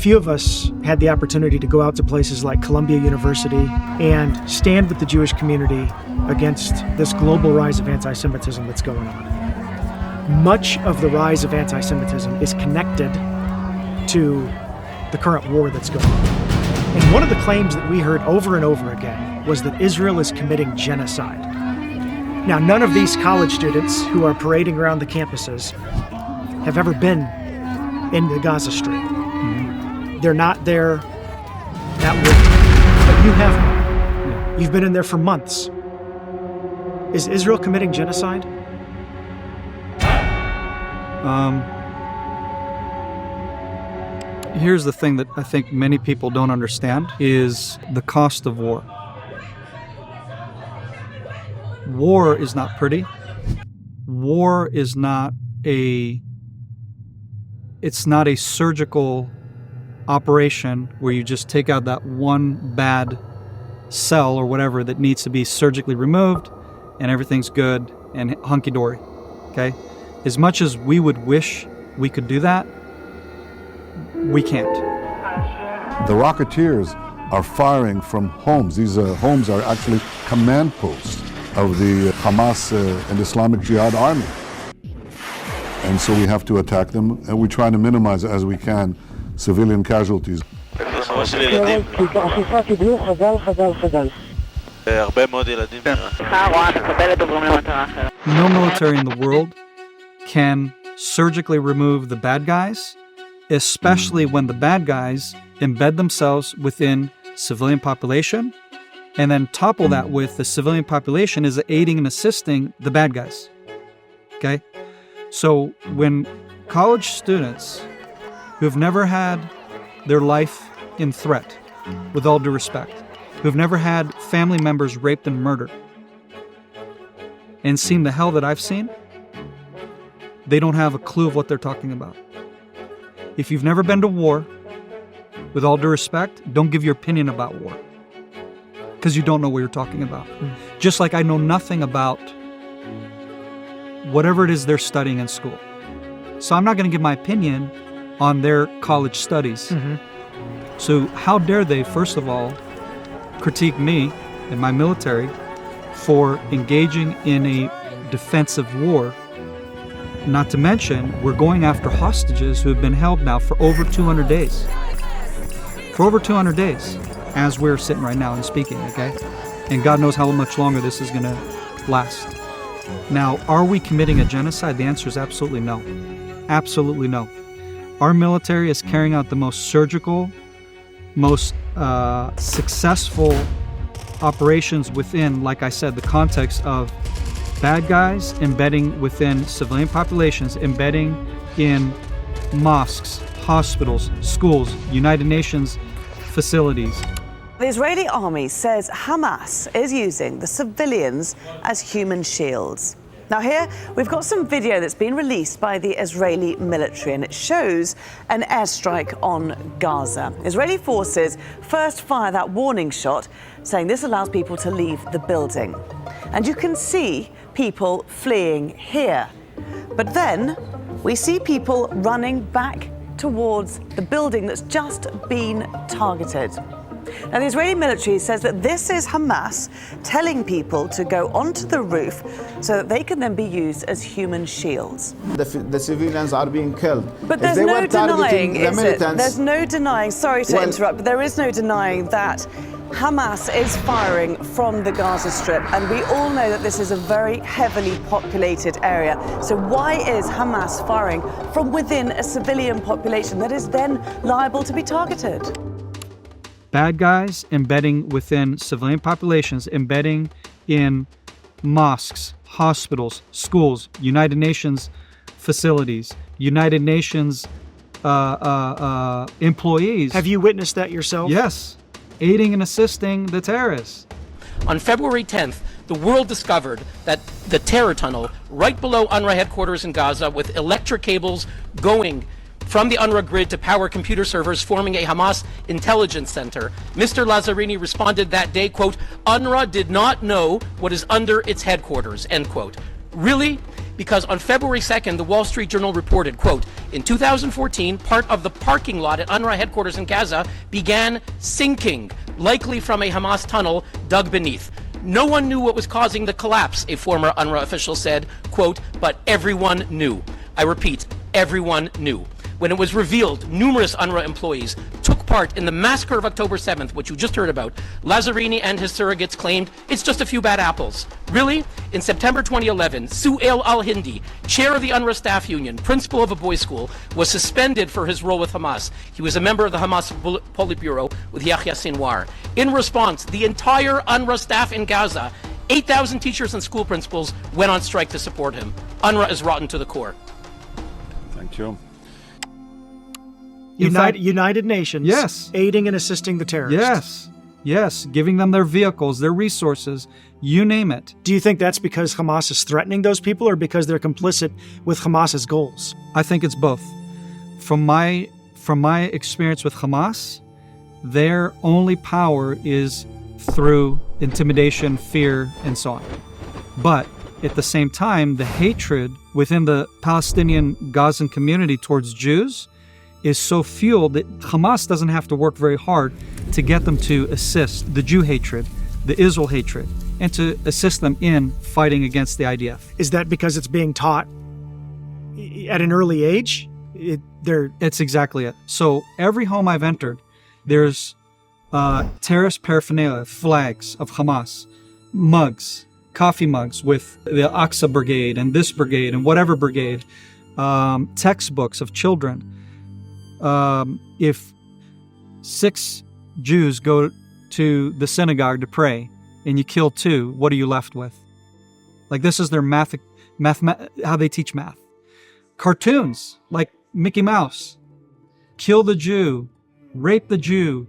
few of us had the opportunity to go out to places like Columbia University and stand with the Jewish community against this global rise of anti-Semitism that's going on. Much of the rise of anti-Semitism is connected to the current war that's going on. And one of the claims that we heard over and over again was that Israel is committing genocide. Now, none of these college students who are parading around the campuses have ever been in the Gaza Strip. Mm-hmm. They're not there at war. But you have. You've been in there for months. Is Israel committing genocide? Here's the thing that I think many people don't understand is the cost of war. War is not pretty. War is not it's not a surgical operation where you just take out that one bad cell or whatever that needs to be surgically removed and everything's good and hunky-dory, okay? As much as we would wish we could do that, we can't. The Rocketeers are firing from homes. These homes are actually command posts of the Hamas and Islamic Jihad army. And so we have to attack them, and we try to minimize as we can civilian casualties. No military in the world can surgically remove the bad guys, especially when the bad guys embed themselves within civilian population, and then topple that with the civilian population is aiding and assisting the bad guys. Okay? So when college students who've never had their life in threat, with all due respect, who've never had family members raped and murdered, and seen the hell that I've seen, they don't have a clue of what they're talking about. If you've never been to war, with all due respect, don't give your opinion about war, because you don't know what you're talking about. Just like I know nothing about whatever it is they're studying in school. So I'm not going to give my opinion on their college studies. Mm-hmm. So how dare they, first of all, critique me and my military for engaging in a defensive war? Not to mention, we're going after hostages who have been held now for over 200 days. For over 200 days, as we're sitting right now and speaking, okay? And God knows how much longer this is going to last. Now, are we committing a genocide? The answer is absolutely no. Absolutely no. Our military is carrying out the most surgical, most successful operations within, like I said, the context of bad guys embedding within civilian populations, embedding in mosques, hospitals, schools, United Nations facilities. The Israeli army says Hamas is using the civilians as human shields. Now here, we've got some video that's been released by the Israeli military, and it shows an airstrike on Gaza. Israeli forces first fire that warning shot, saying this allows people to leave the building. And you can see people fleeing here. But then we see people running back towards the building that's just been targeted. Now, the Israeli military says that this is Hamas telling people to go onto the roof so that they can then be used as human shields. The civilians are being killed. But there's no denying, is it? There's no denying, sorry to interrupt, but there is no denying that Hamas is firing from the Gaza Strip, and we all know that this is a very heavily populated area. So why is Hamas firing from within a civilian population that is then liable to be targeted? Bad guys embedding within civilian populations, embedding in mosques, hospitals, schools, United Nations facilities, United Nations employees. Have you witnessed that yourself? Yes, aiding and assisting the terrorists. On February 10th, the world discovered that the terror tunnel right below UNRWA headquarters in Gaza, with electric cables going from the UNRWA grid to power computer servers, forming a Hamas intelligence center. Mr. Lazzarini responded that day, quote, "UNRWA did not know what is under its headquarters," end quote. Really? because on February 2nd, the Wall Street Journal reported, quote, in 2014, part of the parking lot at UNRWA headquarters in Gaza began sinking, likely from a Hamas tunnel dug beneath. No one knew what was causing the collapse, a former UNRWA official said, quote, but everyone knew. I repeat, everyone knew. When it was revealed numerous UNRWA employees took part in the massacre of October 7th, which you just heard about, Lazzarini and his surrogates claimed it's just a few bad apples. Really? In September 2011, Su'ail al-Hindi, chair of the UNRWA staff union, principal of a boys' school, was suspended for his role with Hamas. He was a member of the Hamas Politburo with Yahya Sinwar. In response, the entire UNRWA staff in Gaza, 8,000 teachers and school principals, went on strike to support him. UNRWA is rotten to the core. Thank you. United Nations, yes, aiding and assisting the terrorists. Yes, giving them their vehicles, their resources, you name it. Do you think that's because Hamas is threatening those people or because they're complicit with Hamas's goals? I think it's both. From my experience with Hamas, their only power is through intimidation, fear, and so on. But at the same time, the hatred within the Palestinian Gazan community towards Jews is so fueled that Hamas doesn't have to work very hard to get them to assist the Jew hatred, the Israel hatred, and to assist them in fighting against the IDF. Is that because it's being taught at an early age? It's exactly it. So every home I've entered, there's terrorist paraphernalia, flags of Hamas, mugs, coffee mugs with the Aqsa Brigade and this brigade and whatever brigade, textbooks of children. If 6 Jews go to the synagogue to pray and you kill 2, what are you left with? Like, this is their how they teach math. Cartoons like Mickey Mouse. Kill the Jew, rape the Jew,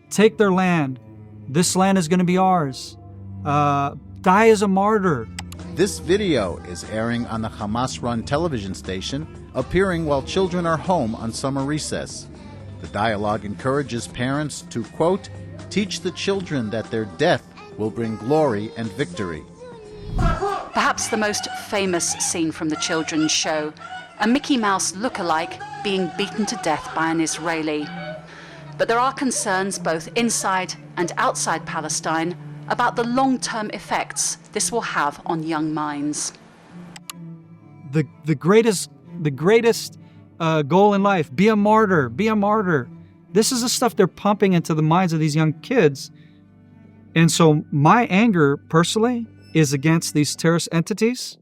take their land. This land is going to be ours. Die as a martyr. This video is airing on the Hamas-run television station, appearing while children are home on summer recess. The dialogue encourages parents to, quote, teach the children that their death will bring glory and victory. Perhaps the most famous scene from the children's show, a Mickey Mouse look-alike being beaten to death by an Israeli. But there are concerns both inside and outside Palestine about the long-term effects this will have on young minds. The greatest goal in life, be a martyr, be a martyr. This is the stuff they're pumping into the minds of these young kids. And so my anger, personally, is against these terrorist entities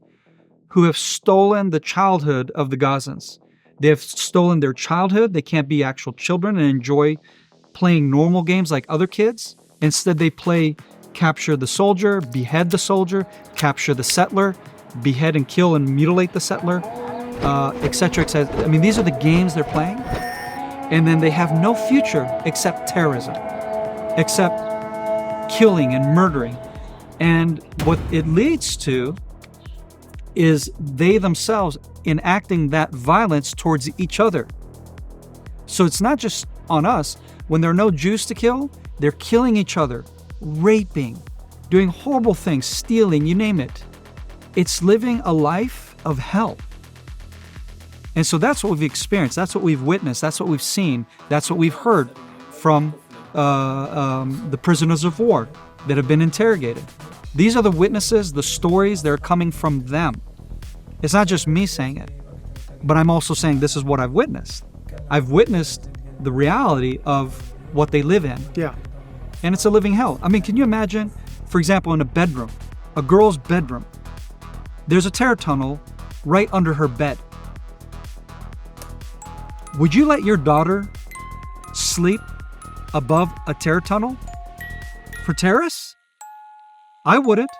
who have stolen the childhood of the Gazans. They have stolen their childhood. They can't be actual children and enjoy playing normal games like other kids. Instead, they play capture the soldier, behead the soldier, capture the settler, behead and kill and mutilate the settler, etc., etc. I mean, these are the games they're playing. And then they have no future except terrorism, except killing and murdering. And what it leads to is they themselves enacting that violence towards each other. So it's not just on us. When there are no Jews to kill, they're killing each other, raping, doing horrible things, stealing, you name it. It's living a life of hell. And so that's what we've experienced. That's what we've witnessed. That's what we've seen. That's what we've heard from the prisoners of war that have been interrogated. These are the witnesses, the stories that are coming from them. It's not just me saying it, but I'm also saying this is what I've witnessed. I've witnessed the reality of what they live in. Yeah. And it's a living hell. I mean, can you imagine, for example, in a bedroom, a girl's bedroom, there's a terror tunnel right under her bed. Would you let your daughter sleep above a terror tunnel for terrorists? I wouldn't.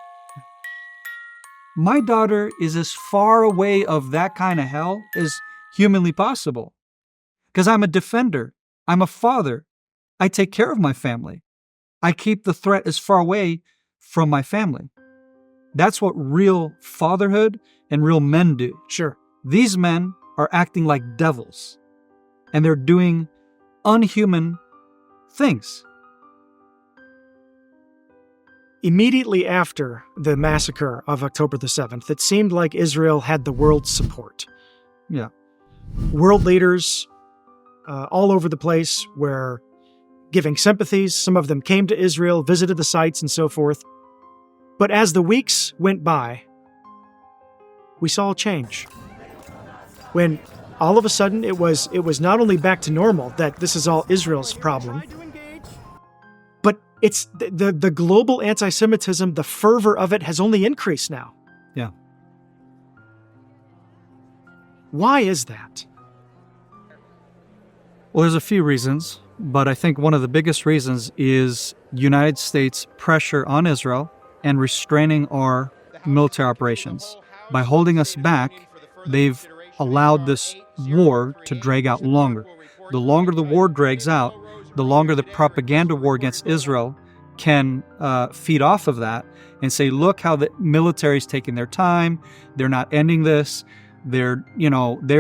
My daughter is as far away of that kind of hell as humanly possible. Because I'm a defender. I'm a father. I take care of my family. I keep the threat as far away from my family. That's what real fatherhood and real men do. Sure. These men are acting like devils. And they're doing unhuman things. immediately after the massacre of October the 7th, it seemed like Israel had the world's support. Yeah. World leaders all over the place were giving sympathies. Some of them came to Israel, visited the sites, and so forth. But as the weeks went by, we saw a change. When all of a sudden it was not only back to normal, that this is all Israel's problem, but it's the global anti-Semitism, the fervor of it has only increased now. Yeah. Why is that? Well, there's a few reasons, but I think one of the biggest reasons is United States pressure on Israel and restraining our military operations. By holding us back, they've allowed this war to drag out longer. The longer the war drags out, the longer the propaganda war against Israel can feed off of that and say, look how the military's taking their time, they're not ending this, they're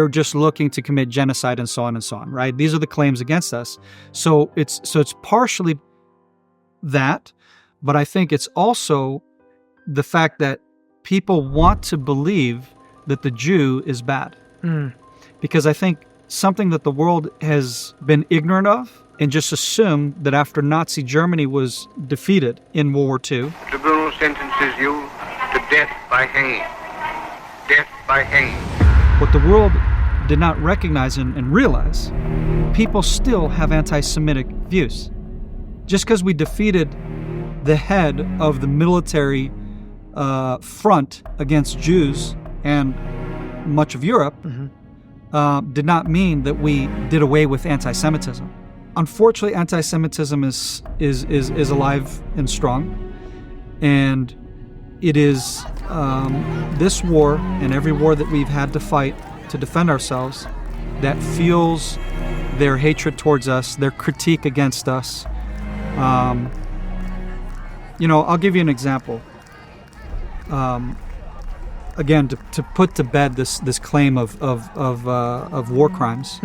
just looking to commit genocide and so on, right? These are the claims against us. So it's partially that, but I think it's also the fact that people want to believe that the Jew is bad. Because I think something that the world has been ignorant of and just assumed that after Nazi Germany was defeated in World War II. Tribunal sentences you to death by hanging. Death by hanging. What the world did not recognize and realize, people still have anti-Semitic views. Just because we defeated the head of the military front against Jews and much of Europe, did not mean that we did away with anti-Semitism. Unfortunately, anti-Semitism is alive and strong, and it is this war and every war that we've had to fight to defend ourselves that fuels their hatred towards us, their critique against us. I'll give you an example. Again, to put to bed this claim of war crimes,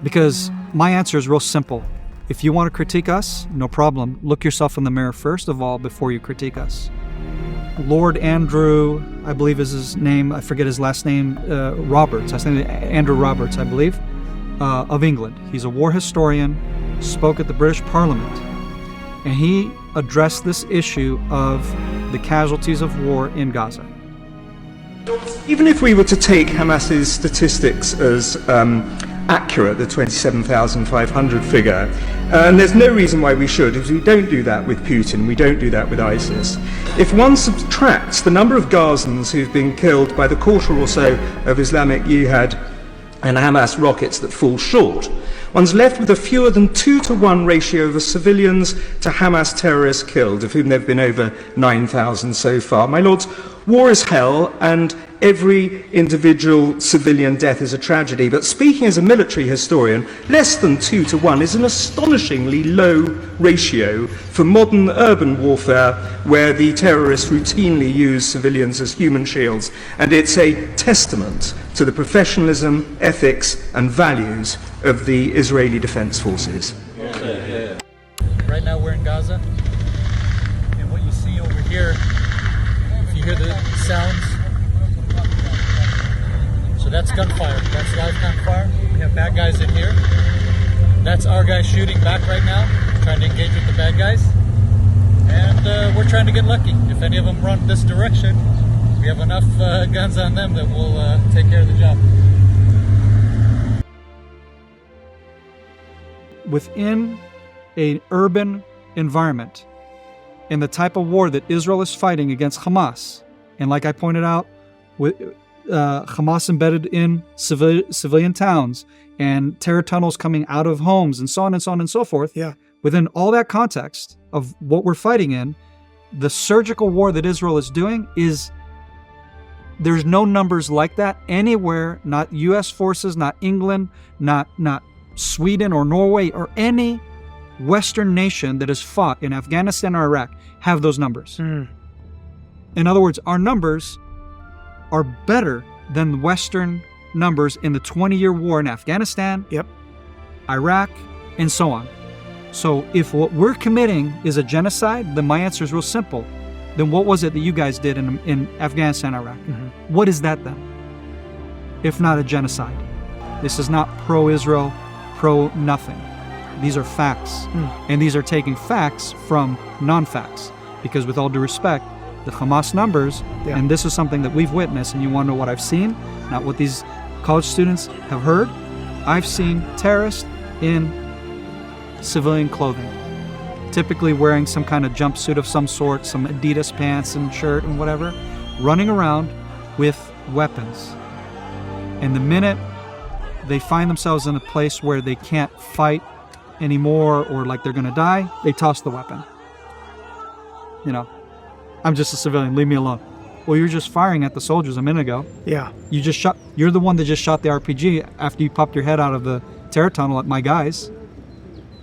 because my answer is real simple. If you want to critique us, no problem. Look yourself in the mirror first of all before you critique us. Lord Andrew, I believe is his name. I forget his last name. Roberts. I think Andrew Roberts, I believe, of England. He's a war historian. Spoke at the British Parliament, and he addressed this issue of the casualties of war in Gaza. Even if we were to take Hamas's statistics as accurate, the 27,500 figure, and there's no reason why we should, because we don't do that with Putin, we don't do that with ISIS. If one subtracts the number of Gazans who've been killed by the quarter or so of Islamic Jihad and Hamas rockets that fall short, one's left with a fewer than 2-to-1 ratio of the civilians to Hamas terrorists killed, of whom there have been over 9,000 so far. My lords, war is hell, and every individual civilian death is a tragedy. But speaking as a military historian, less than 2-to-1 is an astonishingly low ratio for modern urban warfare, where the terrorists routinely use civilians as human shields. And it's a testament to the professionalism, ethics, and values of the Israeli Defense Forces. Right now we're in Gaza, and what you see over here, if you hear the sounds, so that's gunfire, that's live gunfire. We have bad guys in here. That's our guys shooting back right now, trying to engage with the bad guys, and we're trying to get lucky. If any of them run this direction, we have enough guns on them that will take care of the job. Within an urban environment, in the type of war that Israel is fighting against Hamas, and like I pointed out, with Hamas embedded in civilian towns and terror tunnels coming out of homes and so on and so on and so forth, within all that context of what we're fighting in, the surgical war that Israel is doing is, there's no numbers like that anywhere, not U.S. forces, not England, not Sweden or Norway or any Western nation that has fought in Afghanistan or Iraq have those numbers. In other words, our numbers are better than Western numbers in the 20-year war in Afghanistan, Iraq, and so on. So if what we're committing is a genocide, then my answer is real simple. Then what was it that you guys did in Afghanistan, Iraq? What is that then? If not a genocide? This is not pro-Israel, pro-nothing. These are facts. And these are taking facts from non-facts. Because with all due respect, the Hamas numbers, and this is something that we've witnessed, and you want to know what I've seen, not what these college students have heard. I've seen terrorists in civilian clothing, typically wearing some kind of jumpsuit of some sort, some Adidas pants and shirt and whatever, running around with weapons. And the minute they find themselves in a place where they can't fight anymore or like they're going to die, they toss the weapon. You know, I'm just a civilian, leave me alone. Well, you're just firing at the soldiers a minute ago. Yeah. You're the one that just shot the RPG after you popped your head out of the terror tunnel at my guys.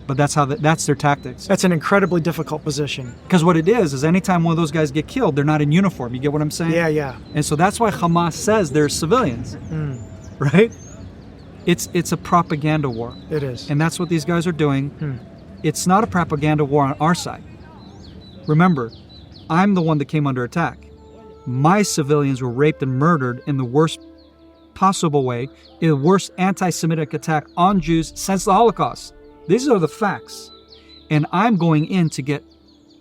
But that's their tactics. That's an incredibly difficult position. Because what it is anytime one of those guys get killed, they're not in uniform. You get what I'm saying? Yeah. And so that's why Hamas says they're civilians, right? It's a propaganda war. It is. And that's what these guys are doing. It's not a propaganda war on our side. Remember, I'm the one that came under attack. My civilians were raped and murdered in the worst possible way, in the worst anti-Semitic attack on Jews since the Holocaust. These are the facts. And I'm going in to get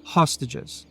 hostages.